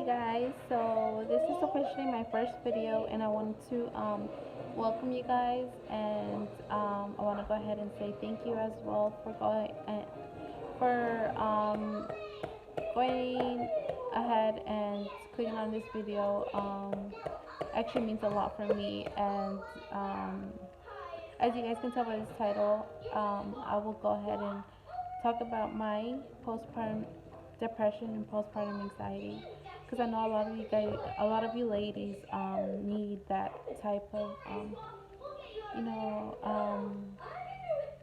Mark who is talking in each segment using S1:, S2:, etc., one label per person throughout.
S1: guys, so this is officially my first video, and I wanted to welcome you guys, and I want to go ahead and say thank you as well for going ahead and clicking on this video. Actually means a lot for me, and as you guys can tell by this title, I will go ahead and talk about my postpartum depression and postpartum anxiety, because I know a lot of you ladies need that type of you know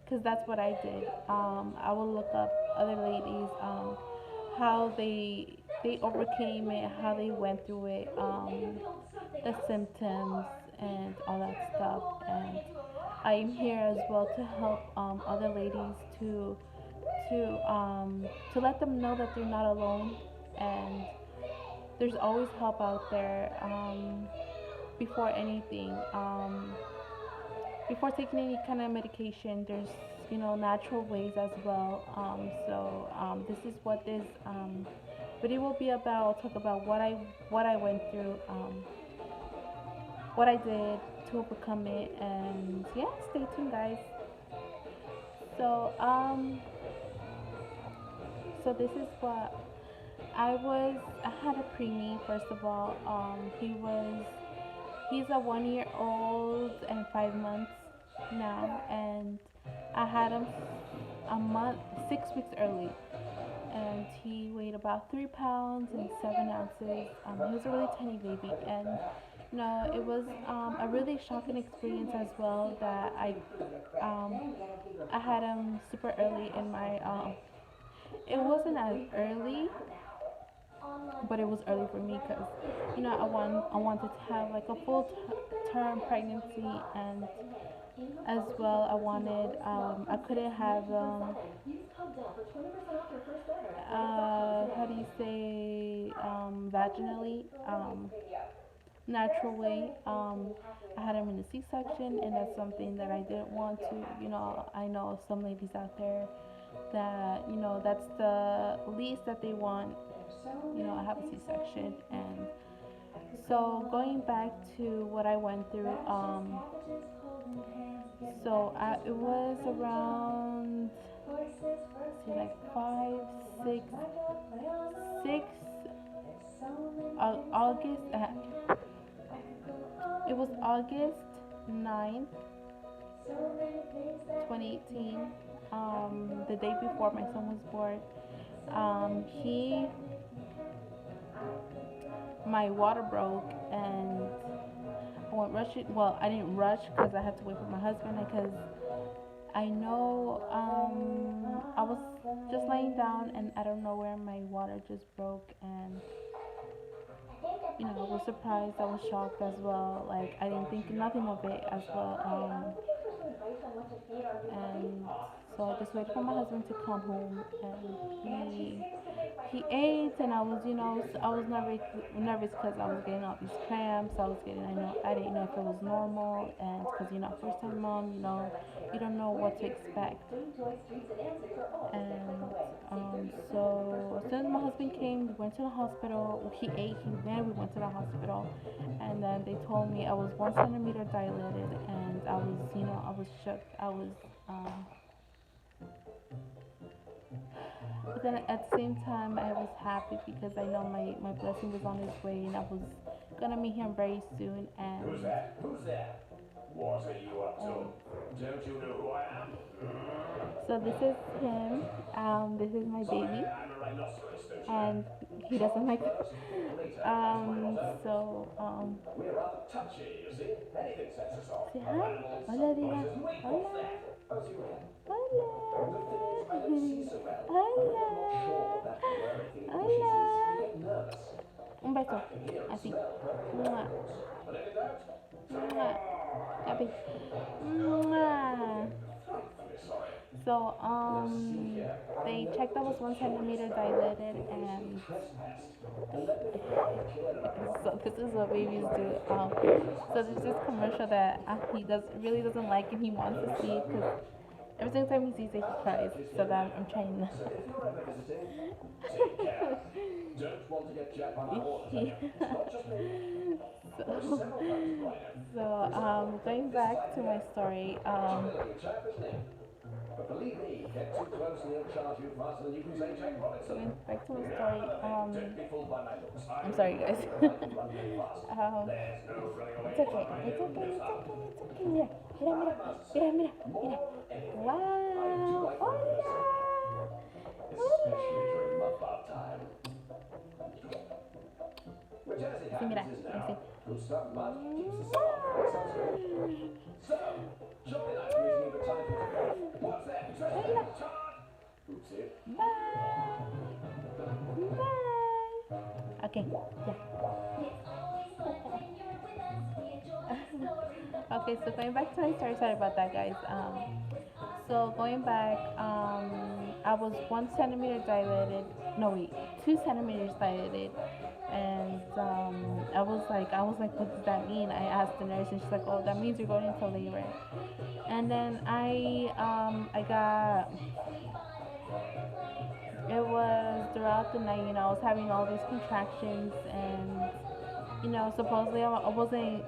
S1: because that's what I did. I will look up other ladies, how they overcame it, how they went through it, the symptoms and all that stuff. And I am here as well to help other ladies to let them know that they're not alone, and there's always help out there. Before anything, before taking any kind of medication, there's natural ways as well. This is what this video will be about. I'll talk about what I went through, what I did to overcome it, and yeah, stay tuned, guys. So so this is what I had a preemie. First of all, he's a 1 year old and 5 months now, and I had him a month, 6 weeks early, and he weighed about 3 pounds and 7 ounces. He was a really tiny baby, and it was a really shocking experience as well that I had him super early in my. It wasn't as early, but it was early for me because I wanted to have like a term pregnancy, and as well I couldn't have how do you say, vaginally, natural way. I had him in a C-section, and that's something that I didn't want to. I know some ladies out there that that's the least that they want. I have a C-section, and so going back to what I went through, it was around, see, like 6 August. It was August 9th, 2018. The day before my son was born. He My water broke, and I went rushing. Well, I didn't rush because I had to wait for my husband, because I know I was just laying down, and I don't know where my water just broke, and I was surprised. I was shocked as well. Like, I didn't think nothing of it as well. And so I just waited for my husband to come home, and he ate, and I was I was nervous because I was getting all these cramps. I didn't know if it was normal, and because first time mom, you don't know what to expect. And so as soon as my husband came, we went to the hospital. He ate, then we went to the hospital, and then they told me I was 1 centimeter dilated, and I was shook. But then at the same time, I was happy because I know my blessing was on its way, and I was gonna meet him very soon. And
S2: Who's that? Who's that? What are you up to? Don't you know who I am?
S1: so this is him. This is my baby,
S2: I'm a rhinoceros, don't you?
S1: and he doesn't like it.
S2: We're rather touchy, you see. Anything sets us off.
S1: Say hi. Hola, diga. Hola. Hola. Hola. Hola. Un beso. Así. Mua. Mua. Happy. Mua. So, they checked I was 1 centimeter dilated, and so this is what babies do. So there's this commercial that he really doesn't like, and he wants to see it because Every single time he sees it, he cries. So that I'm trying not.
S2: So if you're ever visiting, take care. Don't want to get jacked by that water tanker. It's not just me. There are
S1: so,
S2: several kinds of rhino.
S1: going
S2: This is
S1: back
S2: like
S1: to
S2: a
S1: my
S2: cat.
S1: story.
S2: Intimidating chap, isn't he? But believe me, get too close and he'll charge you faster than you can say Jack Robinson.
S1: Going back to my story.
S2: Now, don't be fooled by my looks.
S1: I'm sorry, guys.
S2: I can run very fast.
S1: um,
S2: There's no running away
S1: it's okay.
S2: from
S1: It's
S2: rhino.
S1: okay.
S2: No,
S1: It's
S2: sir.
S1: okay. It's okay. Mira, mira,
S2: I
S1: mira,
S2: must
S1: mira,
S2: say,
S1: mira,
S2: more
S1: mira.
S2: than anything, I do
S1: Wow.
S2: like rhinos,
S1: Hola.
S2: especially during mud bath time. Which, as it
S1: Sí, mira.
S2: happens, is
S1: Sí.
S2: now. Good stuff, mud. Keeps the sun off. That sounds good. So, surely that's reason you've time for to go. What's that? Tristan? Todd? Oopsie.
S1: Bye. Bye. Okay. Yeah. Okay, so going back to my story, sorry about that, guys. So going back, I was 1 centimeter dilated. No, wait, 2 centimeters dilated, and I was like, what does that mean? I asked the nurse, and she's like, oh, that means you're going into labor. And then I got. It was throughout the night, I was having all these contractions, and supposedly I wasn't.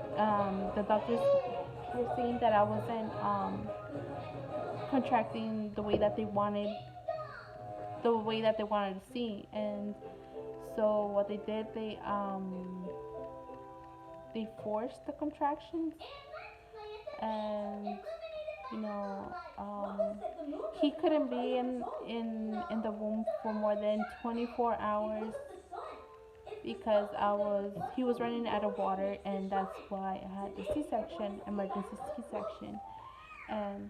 S1: The doctors were saying that I wasn't contracting the way that they wanted to see. And so what they did, they forced the contractions, and you know um, he couldn't be in the womb for more than 24 hours because he was running out of water, and that's why I had the C-section, emergency C-section. And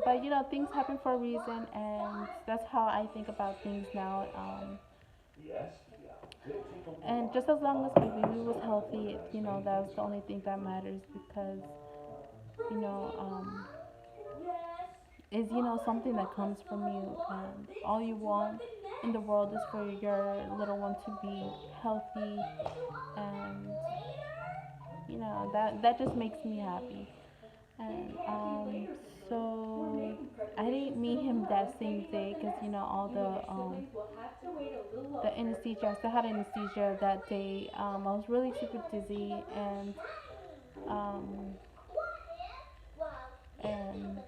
S1: but things happen for a reason, and that's how I think about things now.
S2: Yes.
S1: And just as long as my baby was healthy, that's the only thing that matters, because you know is something that comes from you, and all you want in the world is for your little one to be healthy, and that just makes me happy. And so I didn't meet him that same day, because all the anesthesia. I still had anesthesia that day. I was really super dizzy, um, and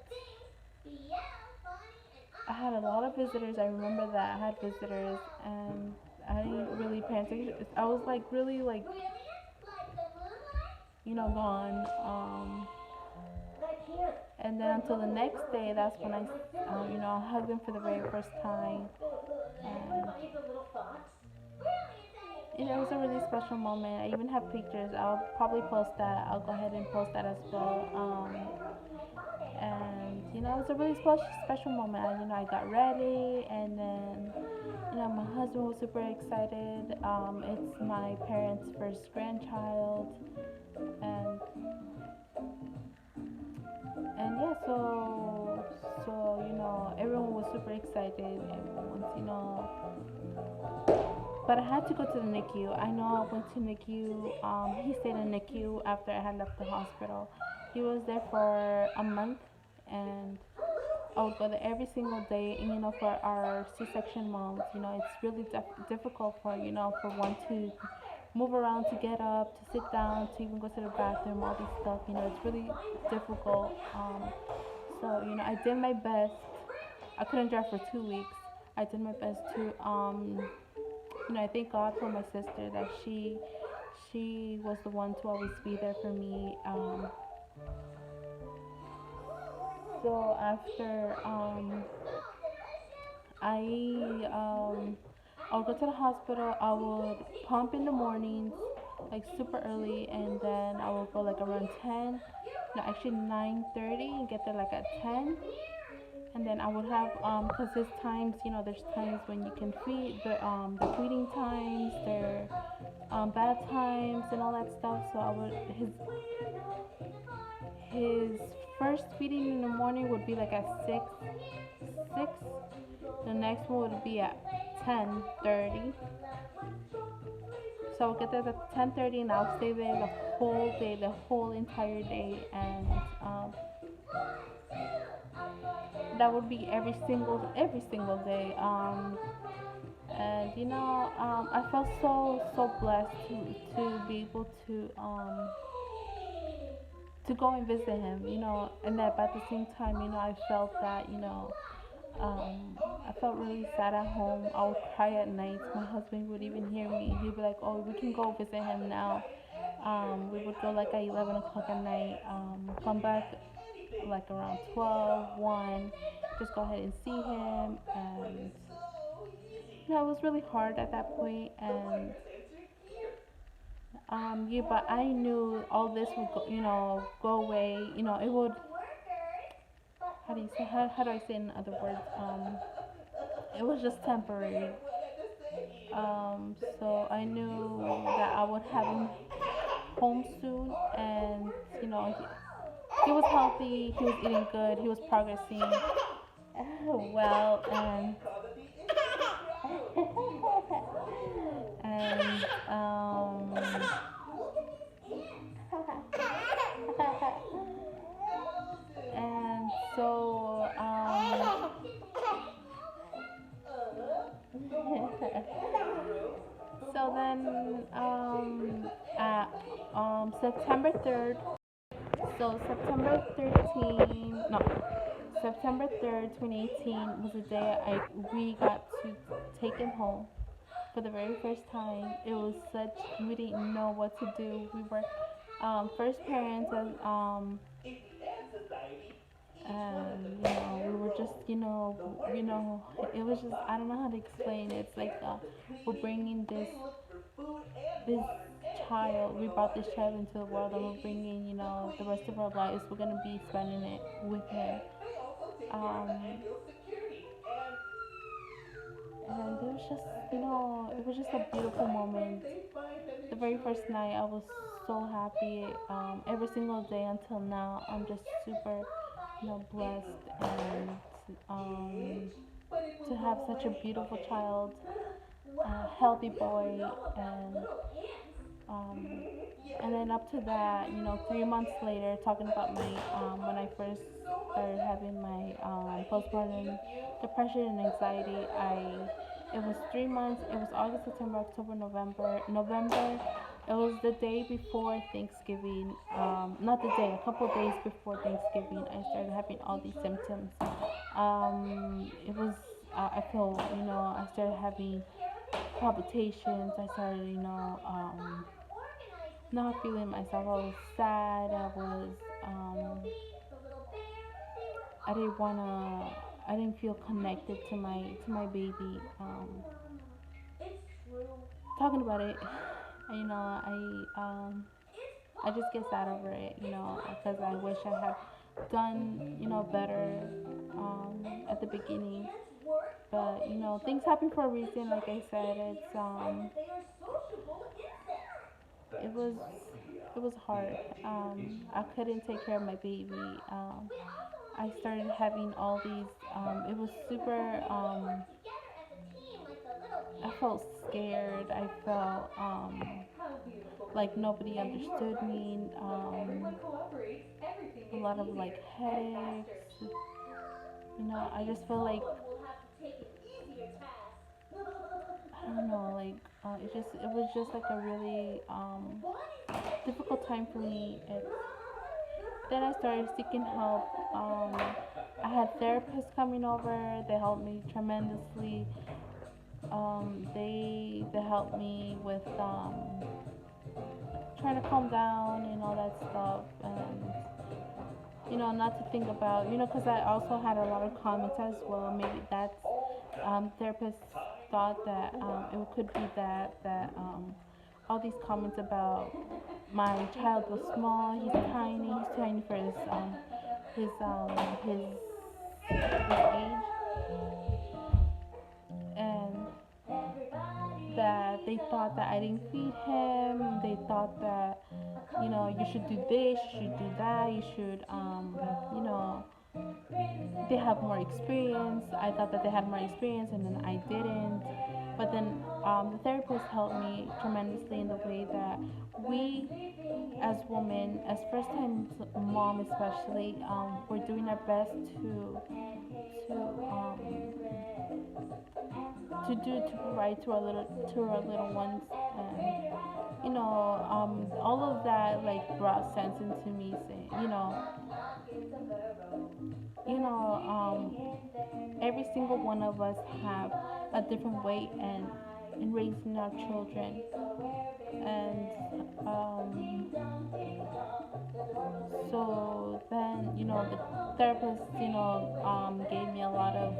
S1: I had a lot of visitors. I remember that I had visitors, and I didn't really pay attention. I was like really like gone. And then until the next day, that's when I hugged him for the very first time, and it was a really special moment. I even have pictures. I'll probably post that. I'll go ahead and post that as well. And it was a really special moment. I got ready, and then my husband was super excited. It's my parents' first grandchild, and yeah, so everyone was super excited. Everyone's but I had to go to the NICU. I know I went to NICU. He stayed in NICU after I had left the hospital. He was there for a month, and I would go there every single day. And for our C-section moms, it's really difficult for one to move around, to get up, to sit down, to even go to the bathroom, all this stuff. It's really difficult. So I did my best. I couldn't drive for 2 weeks. I did my best to I thank God for my sister, that she was the one to always be there for me. So after I would go to the hospital. I would pump in the mornings, like super early, and then I would go like around 10, no, actually 9:30, and get there like at 10. And then I would have cause there's times, there's times when you can feed the feeding times, their bath times, and all that stuff. So I would his first feeding in the morning would be like at 6. The next one would be at 10:30. So I'll get there at 10:30, and I'll stay there the whole day, the whole entire day. And that would be every single day. And I felt so blessed to be able to go and visit him. And that, but at the same time, I felt that I felt really sad at home. I would cry at night. My husband would even hear me. He'd be like, "Oh, we can go visit him now." We would go like at 11 o'clock at night. Come back like around 12, 1. Just go ahead and see him. And it was really hard at that point. And yeah, but I knew all this would go, go away. It would. How do you say? How do I say it in other words? It was just temporary. So I knew that I would have him home soon, and he was healthy, he was eating good, he was progressing well, and and so so then at September 3rd, so September 3rd, 2018 was the day we got to take him home for the very first time. It was such, we didn't know what to do. We were first parents, and we were just, it was just, I don't know how to explain it. It's like we're bringing this child. We brought this child into the world, and we're bringing, the rest of our lives. We're gonna be spending it with him. Um, and it was just, it was just a beautiful moment. The very first night, I was so happy. Every single day until now, I'm just super, blessed, and to have such a beautiful child, a healthy boy, um, and then up to that, 3 months later, talking about my when I first started having my postpartum depression and anxiety, it was 3 months. It was August, September, October, November. November. It was the day before Thanksgiving. Not the day. A couple of days before Thanksgiving, I started having all these symptoms. It was. I feel. I started having palpitations. I started. Not feeling myself. I was sad. Um, I didn't wanna. I didn't feel connected to my baby. Talking about it, I just get sad over it. Because I wish I had done better at the beginning. But things happen for a reason. Like I said, it was it was hard. I couldn't take care of my baby. I started having all these. It was super. I felt scared. I felt like nobody understood me. A lot of like headaches. I just feel like I don't know, like it was just like a really difficult time for me. Then I started seeking help. I had therapists coming over. They helped me tremendously. They helped me with trying to calm down and all that stuff, and not to think about, because I also had a lot of comments as well. Maybe that's therapists thought that it could be that all these comments about my child was small. He's tiny. He's tiny for his his his age, and that they thought that I didn't feed him. They thought that you should do this, you should do that, you should you know they have more experience. I thought that they had more experience, and then I didn't. But then the therapist helped me tremendously in the way that we, as women, as first time mom especially, we're doing our best to um, to provide to our little ones, and all of that like brought sense into me, saying, every single one of us have a different way and in raising our children, and so then the therapist gave me a lot of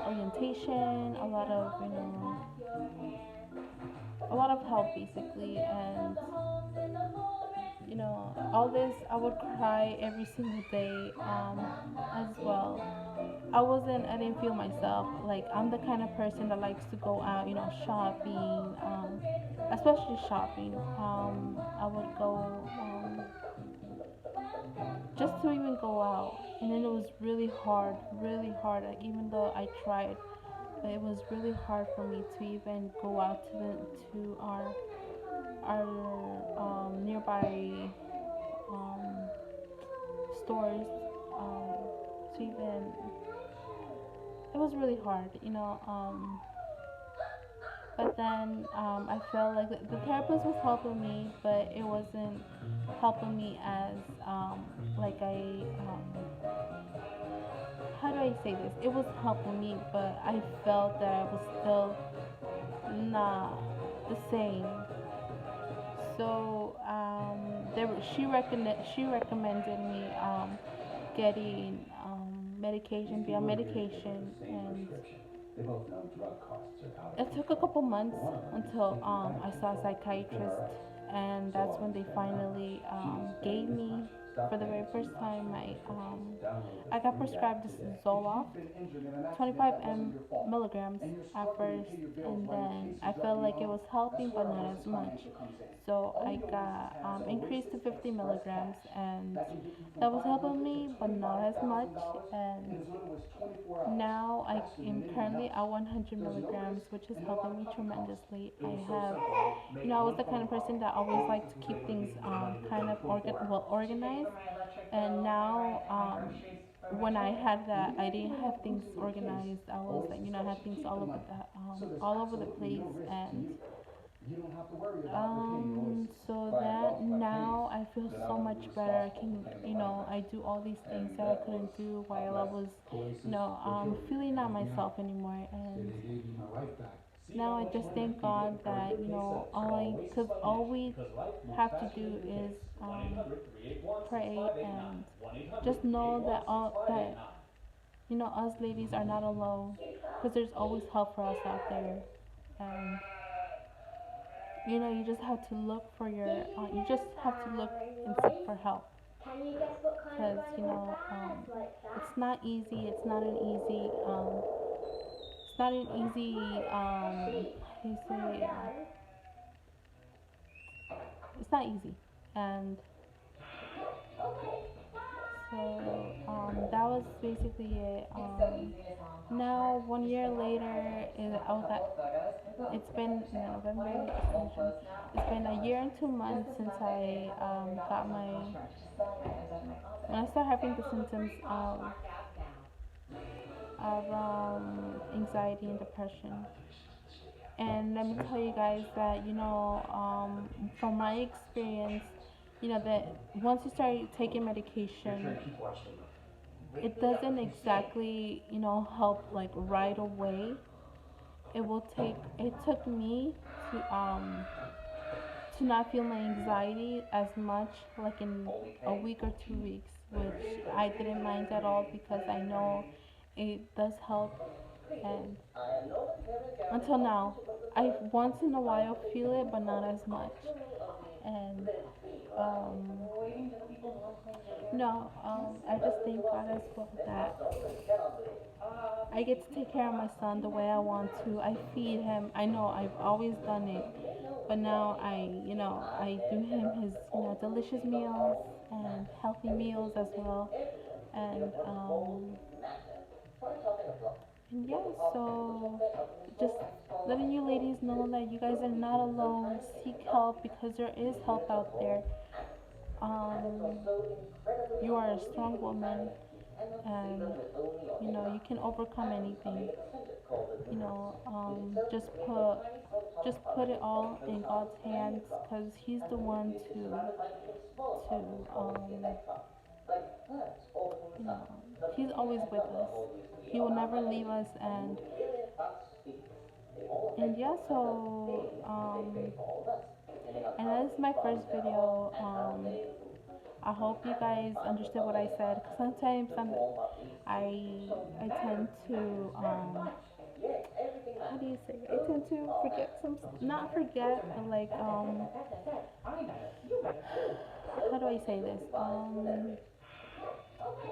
S1: orientation, a lot of help basically, and all this I would cry every single day, as well. I didn't feel myself. Like, I'm the kind of person that likes to go out, shopping, especially shopping. I would go, just to even go out. And then it was really hard. Like, even though I tried, but it was really hard for me to even go out to our nearby um, stores, to even. It was really hard, but then I felt like the therapist was helping me, but it wasn't helping me as like how do I say this? It was helping me, but I felt that I was still not the same. So she recommended me getting be on medication, and
S2: They both know drug costs are out of
S1: it took a
S2: control.
S1: couple months
S2: One of them
S1: until
S2: is in
S1: I
S2: Mexico.
S1: saw a psychiatrist, and
S2: So
S1: that's
S2: long
S1: when
S2: as you
S1: they
S2: stay home,
S1: finally
S2: she's
S1: gave
S2: spending this
S1: me,
S2: much. Stop
S1: for the very
S2: paying too
S1: first
S2: much
S1: time,
S2: for prescriptions. Download the
S1: I got
S2: free app
S1: prescribed this
S2: today. If
S1: Zoloft,
S2: you've been injured in an accident
S1: 25
S2: that wasn't your fault,
S1: milligrams
S2: and you're
S1: at
S2: struggling to
S1: first,
S2: pay your bills
S1: and
S2: while your
S1: then
S2: case
S1: I
S2: is
S1: felt
S2: dragging
S1: like it
S2: on,
S1: was
S2: that's
S1: helping, but
S2: where our
S1: not as
S2: Oasis
S1: much.
S2: Financial comes in.
S1: So
S2: All
S1: I
S2: you Oasis
S1: got
S2: has
S1: increased to
S2: Oasis
S1: 50
S2: Express
S1: milligrams,
S2: Cash.
S1: and
S2: That can get you from
S1: that was helping
S2: 500 to
S1: me, but not as much.
S2: $25,000 in
S1: And
S2: as little as 24 hours.
S1: now I
S2: Faster than
S1: am
S2: anyone
S1: currently
S2: else.
S1: at 100
S2: There's no
S1: milligrams,
S2: risk
S1: which is
S2: and no
S1: helping me
S2: out-of-pocket cost.
S1: tremendously.
S2: It
S1: I
S2: was so
S1: have,
S2: simple, make
S1: I was
S2: one
S1: the kind
S2: phone
S1: of person
S2: call.
S1: that always liked
S2: Oasis
S1: to
S2: will
S1: keep
S2: quickly
S1: things
S2: get you the money
S1: kind
S2: within
S1: of
S2: 24 hours.
S3: Did you pay
S1: organized.
S3: for my electric
S1: And
S3: bill, my
S1: now,
S3: rent, and my groceries for my
S1: when I
S3: children?
S1: had
S2: And
S1: that,
S2: even
S1: I
S2: if you
S1: didn't
S2: might
S1: have
S2: not
S1: things
S2: use it in your case,
S1: organized. I was like,
S2: Oasis
S1: I
S2: lets
S1: had
S2: you
S1: things
S2: keep the money. So there's
S1: all over the
S2: absolutely
S1: place,
S2: no risk to
S1: and
S2: you. You don't have to worry about repaying your Oasis.
S1: so
S2: Buying
S1: that
S2: golf like
S1: now
S2: pennies.
S1: I feel
S2: Then I
S1: so
S2: want to
S1: much
S2: be
S1: better. I
S2: responsible for
S1: can,
S2: paying the light
S1: I
S2: bill.
S1: do all these things
S2: And
S1: that I
S2: that was
S1: couldn't do
S2: how
S1: while I
S2: blessed
S1: was,
S2: Oasis, the children,
S1: feeling not
S2: left me out.
S1: myself anymore.
S2: Say
S1: And
S2: they gave me my life back. See
S1: now
S2: how
S1: I
S2: much
S1: just
S2: money you
S1: thank
S2: can get
S1: God
S2: in 30
S1: that,
S2: pay stubs. Call Oasis
S1: all
S2: Financial
S1: we
S2: because life moves
S1: have to
S2: faster
S1: do
S2: than your
S1: is
S2: case. 1-800-381-6589.
S1: pray, and just know that
S2: 1-800-381-6589.
S1: us ladies are not alone, because there's always help for us out there. And you just have to look for you just have to look and seek for help,
S4: Can you guess what kind
S1: because
S4: of animal that has like that?
S1: it's not easy. It's not an easy how do you say,
S4: Done.
S1: it's not easy. And so that was basically it.
S3: It's so easy to tell them
S1: Now,
S3: Poshmark.
S1: one
S3: Just
S1: year
S3: go on
S1: later,
S3: Pinterest,
S1: is
S3: snap
S1: I
S3: a
S1: was at
S3: couple photos, and boom,
S1: it's been,
S3: channel.
S1: November,
S3: One
S1: December,
S3: old
S1: Jan-,
S3: post now,
S1: it's been a year and 2 months
S3: Just this
S1: since
S3: Monday,
S1: I
S3: $200
S1: got
S3: on
S1: my
S3: Poshmark. Just selling my items out of my closet.
S1: when I started having the
S3: Download the
S1: symptoms
S3: free
S1: of
S3: Poshmark app now.
S1: anxiety and depression. And let me tell you guys that, from my experience, that once you start taking medication, it doesn't exactly, help like right away. It took me to not feel my anxiety as much, like in a week or 2 weeks, which I didn't mind at all, because I know it does help. And until now, I once in a while feel it, but not as much. And
S3: Waiting for the people to want to clean their hair.
S1: no, I just thank God as well that I get to take care of my son the way I want to. I feed him. I know I've always done it, but now I do him his, delicious meals and healthy meals as well. And yeah, so just letting you ladies know that you guys are not alone. Seek help because there is help out there. Um, you are a strong woman, and you can overcome anything. Just put it all in God's hands because He's the one you know, He's always with us. He will never leave us, and yeah, so and that is my first video. I hope you guys understood what I said. 'Cause sometimes I tend to how do you say? I tend to forget not forget, but like how do I say this?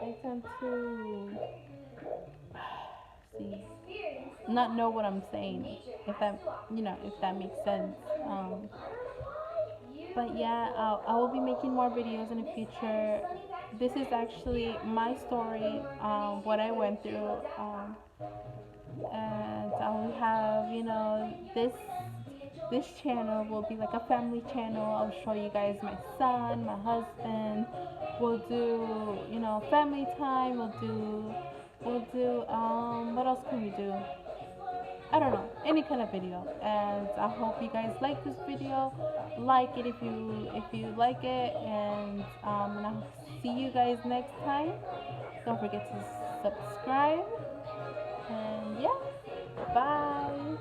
S1: I tend to see not know what I'm saying. If that makes sense. But yeah, I will be making more videos in the future. This is actually my story, what I went through, and I will have, this channel will be like a family channel. I'll show you guys my son, my husband. We'll do, family time. We'll do, what else can we do? I don't know, any kind of video. And I hope you guys like this video. Like it if you like it, and I'll see you guys next time. Don't forget to subscribe. And yeah, bye.